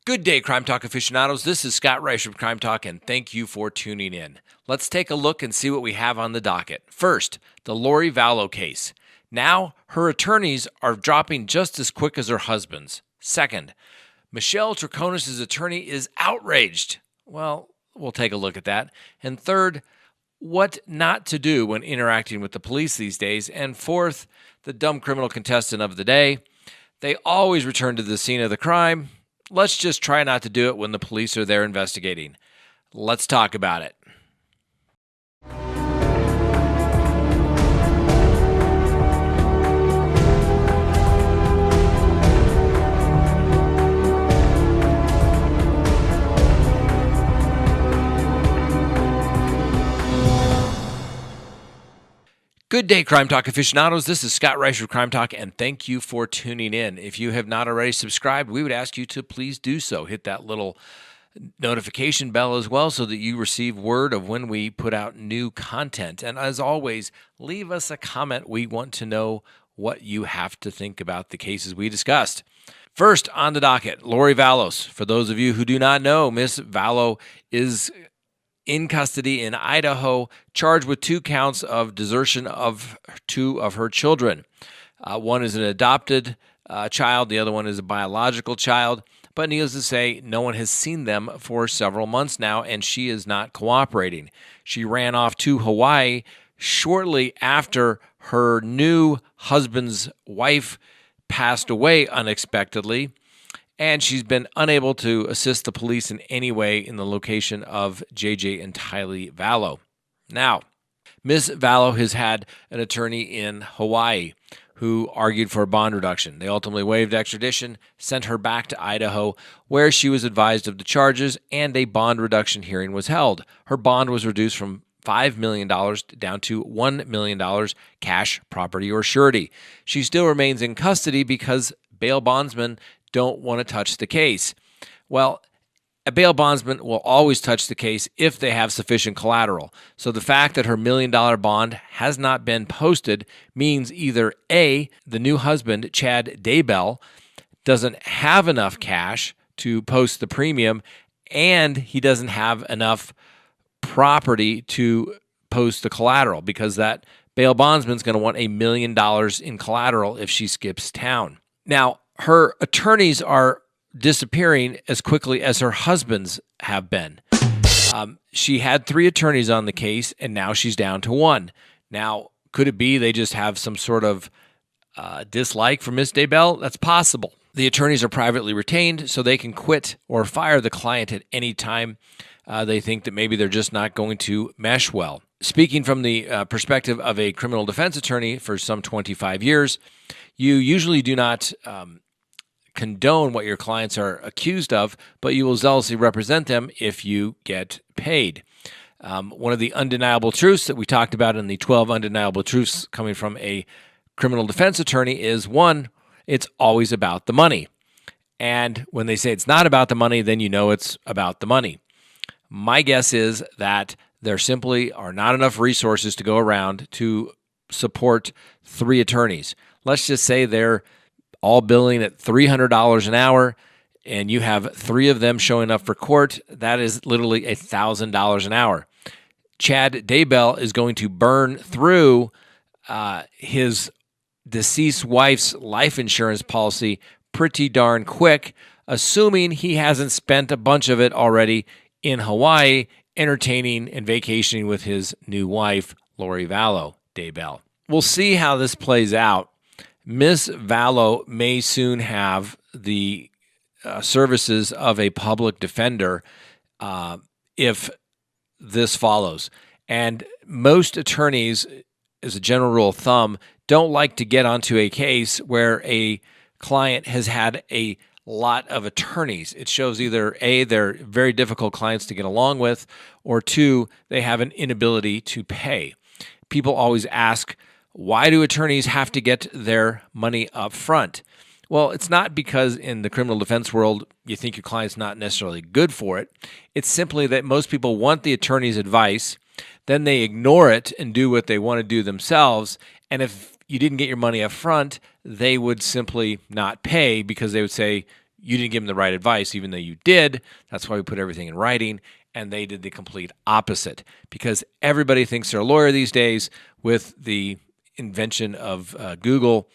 Good day, Crime Talk aficionados. This is Scott Reisch from Crime Talk, and thank you for tuning in. Let's take a look and see what we have on the docket. First, the Lori Vallow case. Now, her attorneys are dropping just as quick as her husband's. Second, Michelle Troconis' attorney is outraged. Well, we'll take a look at that. And third, what not to do when interacting with the police these days. And fourth, the dumb criminal contestant of the day. They always return to the scene of the crime. Let's just try not to do it when the police are there investigating. Let's talk about it. Good day, Crime Talk aficionados. This is Scott Reisch of Crime Talk, and thank you for tuning in. If you have not already subscribed, we would ask you to please do so. Hit that little notification bell as well so that you receive word of when we put out new content. And as always, leave us a comment. We want to know what you have to think about the cases we discussed. First on the docket, Lori Vallow. For those of you who do not know, Miss Vallow is in custody in Idaho, charged with 2 counts of desertion of 2 of her children. One is an adopted child, the other one is a biological child. But needless to say, no one has seen them for several months now, and she is not cooperating. She ran off to Hawaii shortly after her new husband's wife passed away unexpectedly. And she's been unable to assist the police in any way in the location of JJ and Tylee Vallow. Now, Ms. Vallow has had an attorney in Hawaii who argued for a bond reduction. They ultimately waived extradition, sent her back to Idaho, where she was advised of the charges, and a bond reduction hearing was held. Her bond was reduced from $5 million down to $1 million cash, property, or surety. She still remains in custody because bail bondsmen don't want to touch the case. Well, a bail bondsman will always touch the case if they have sufficient collateral. So the fact that her $1 million bond has not been posted means either A, the new husband, Chad Daybell, doesn't have enough cash to post the premium, and he doesn't have enough property to post the collateral, because that bail bondsman's going to want $1 million in collateral if she skips town. Now, her attorneys are disappearing as quickly as her husband's have been. She had 3 attorneys on the case, and now she's down to 1. Now, could it be they just have some sort of dislike for Miss Daybell? That's possible. The attorneys are privately retained, so they can quit or fire the client at any time they think that maybe they're just not going to mesh well. Speaking from the perspective of a criminal defense attorney for some 25 years, you usually do not condone what your clients are accused of, but you will zealously represent them if you get paid. One of the undeniable truths that we talked about in the 12 undeniable truths coming from a criminal defense attorney is, 1, it's always about the money. And when they say it's not about the money, then you know it's about the money. My guess is that there simply are not enough resources to go around to support 3 attorneys. Let's just say they're all billing at $300 an hour, and you have 3 of them showing up for court. That is literally $1,000 an hour. Chad Daybell is going to burn through his deceased wife's life insurance policy pretty darn quick, assuming he hasn't spent a bunch of it already in Hawaii entertaining and vacationing with his new wife, Lori Vallow Daybell. We'll see how this plays out. Ms. Vallow may soon have the services of a public defender if this follows. And most attorneys, as a general rule of thumb, don't like to get onto a case where a client has had a lot of attorneys. It shows either A, they're very difficult clients to get along with, or 2, they have an inability to pay. People always ask, why do attorneys have to get their money up front? Well, it's not because in the criminal defense world you think your client's not necessarily good for it. It's simply that most people want the attorney's advice, then they ignore it and do what they want to do themselves. And if you didn't get your money up front, they would simply not pay because they would say, you didn't give them the right advice, even though you did. That's why we put everything in writing. And they did the complete opposite, because everybody thinks they're a lawyer these days with the invention of Google.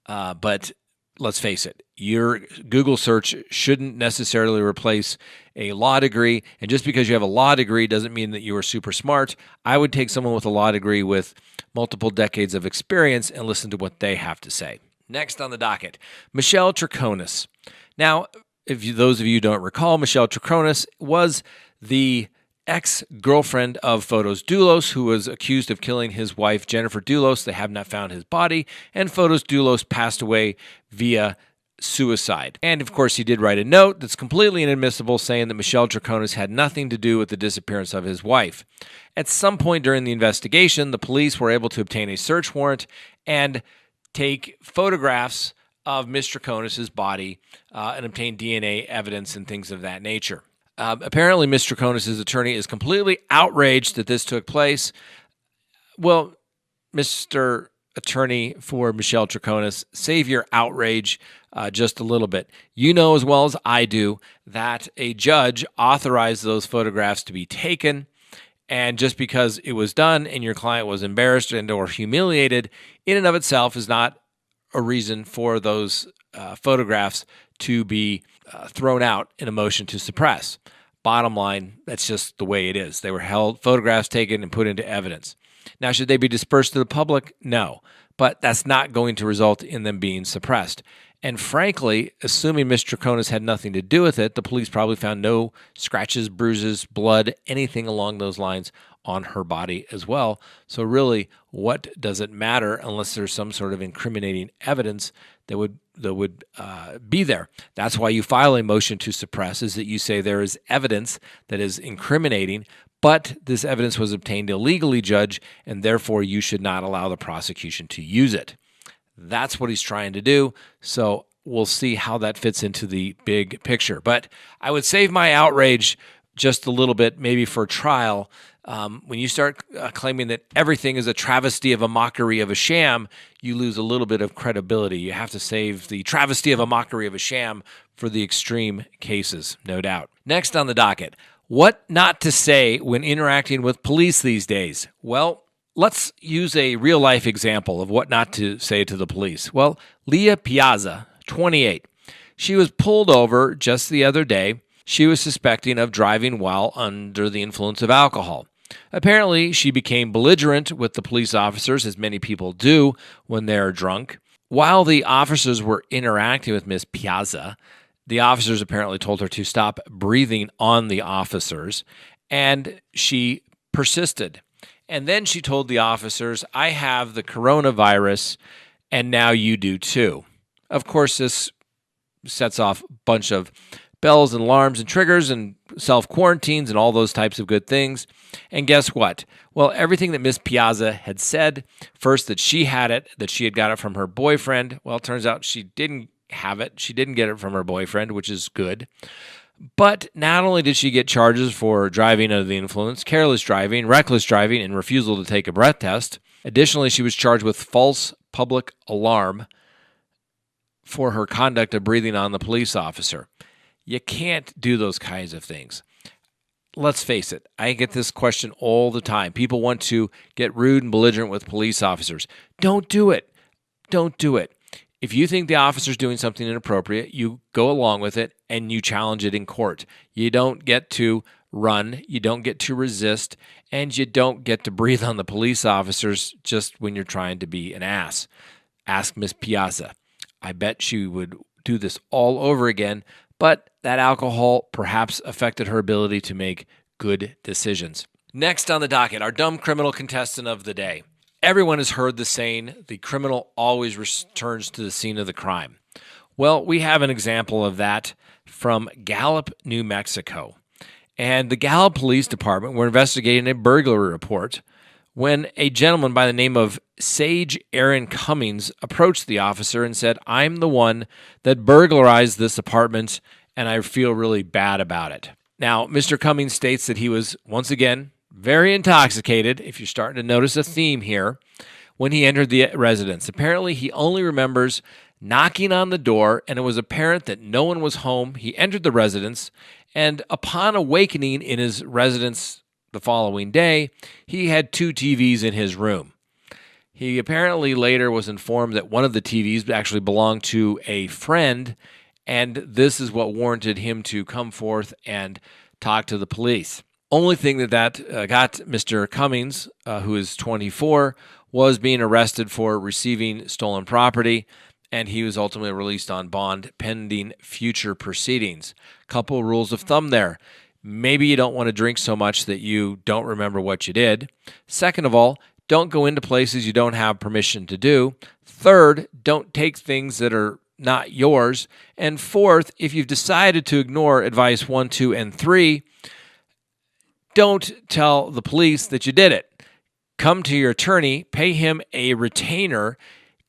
But let's face it, your Google search shouldn't necessarily replace a law degree. And just because you have a law degree doesn't mean that you are super smart. I would take someone with a law degree with multiple decades of experience and listen to what they have to say. Next on the docket, Michelle Troconis. Now, those of you who don't recall, Michelle Troconis was the ex-girlfriend of Fotis Dulos, who was accused of killing his wife, Jennifer Dulos. They have not found his body, and Fotis Dulos passed away via suicide. And, of course, he did write a note that's completely inadmissible saying that Michelle Troconis had nothing to do with the disappearance of his wife. At some point during the investigation, the police were able to obtain a search warrant and take photographs of Ms. Troconis' body and obtain DNA evidence and things of that nature. Apparently, Ms. Troconis' attorney is completely outraged that this took place. Well, Mr. Attorney for Michelle Troconis, save your outrage just a little bit. You know as well as I do that a judge authorized those photographs to be taken, and just because it was done and your client was embarrassed and or humiliated, in and of itself is not a reason for those photographs to be thrown out in a motion to suppress. Bottom line, that's just the way it is. They were held, photographs taken, and put into evidence. Now, should they be dispersed to the public? No. But that's not going to result in them being suppressed. And frankly, assuming Ms. Troconis had nothing to do with it, the police probably found no scratches, bruises, blood, anything along those lines on her body as well. So really, what does it matter unless there's some sort of incriminating evidence that would be there? That's why you file a motion to suppress, is that you say there is evidence that is incriminating, but this evidence was obtained illegally, Judge, and therefore you should not allow the prosecution to use it. That's what he's trying to do. So we'll see how that fits into the big picture. But I would save my outrage just a little bit, maybe for trial. When you start claiming that everything is a travesty of a mockery of a sham, you lose a little bit of credibility. You have to save the travesty of a mockery of a sham for the extreme cases, no doubt. Next on the docket, what not to say when interacting with police these days? Well, let's use a real-life example of what not to say to the police. Well, Leah Piazza, 28. She was pulled over just the other day. She was suspecting of driving while under the influence of alcohol. Apparently, she became belligerent with the police officers, as many people do when they're drunk. While the officers were interacting with Ms. Piazza, the officers apparently told her to stop breathing on the officers, and she persisted. And then she told the officers, "I have the coronavirus, and now you do too." Of course, this sets off a bunch of bells and alarms and triggers and self-quarantines and all those types of good things. And guess what? Well, everything that Miss Piazza had said, first that she had it, that she had got it from her boyfriend. Well, it turns out she didn't have it. She didn't get it from her boyfriend, which is good. But not only did she get charges for driving under the influence, careless driving, reckless driving, and refusal to take a breath test. Additionally, she was charged with false public alarm for her conduct of breathing on the police officer. You can't do those kinds of things. Let's face it, I get this question all the time. People want to get rude and belligerent with police officers. Don't do it. Don't do it. If you think the officer's doing something inappropriate, you go along with it and you challenge it in court. You don't get to run, you don't get to resist, and you don't get to breathe on the police officers just when you're trying to be an ass. Ask Miss Piazza. I bet she would do this all over again, but that alcohol perhaps affected her ability to make good decisions. Next on the docket, our dumb criminal contestant of the day. Everyone has heard the saying, the criminal always returns to the scene of the crime. Well, we have an example of that from Gallup, New Mexico. And the Gallup Police Department were investigating a burglary report when a gentleman by the name of Sage Aaron Cummings approached the officer and said, "I'm the one that burglarized this apartment, and I feel really bad about it." Now, Mr. Cummings states that he was, once again, very intoxicated, if you're starting to notice a theme here, when he entered the residence. Apparently, he only remembers knocking on the door, and it was apparent that no one was home. He entered the residence, and upon awakening in his residence the following day, he had 2 TVs in his room. He apparently later was informed that one of the TVs actually belonged to a friend, and this is what warranted him to come forth and talk to the police. Only thing that got Mr. Cummings, who is 24, was being arrested for receiving stolen property, and he was ultimately released on bond pending future proceedings. Couple rules of thumb there. Maybe you don't want to drink so much that you don't remember what you did. Second of all, don't go into places you don't have permission to do. Third, don't take things that are not yours. And fourth, if you've decided to ignore advice 1, 2, and 3, don't tell the police that you did it. Come to your attorney, pay him a retainer,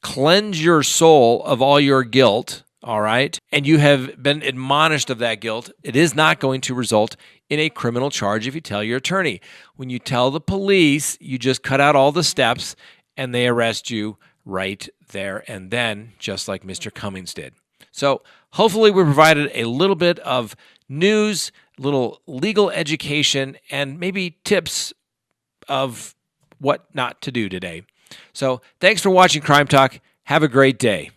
cleanse your soul of all your guilt, all right? And you have been admonished of that guilt. It is not going to result in a criminal charge if you tell your attorney. When you tell the police, you just cut out all the steps and they arrest you right there and then, just like Mr. Cummings did. So hopefully we provided a little bit of news, little legal education, and maybe tips of what not to do today. So thanks for watching Crime Talk. Have a great day.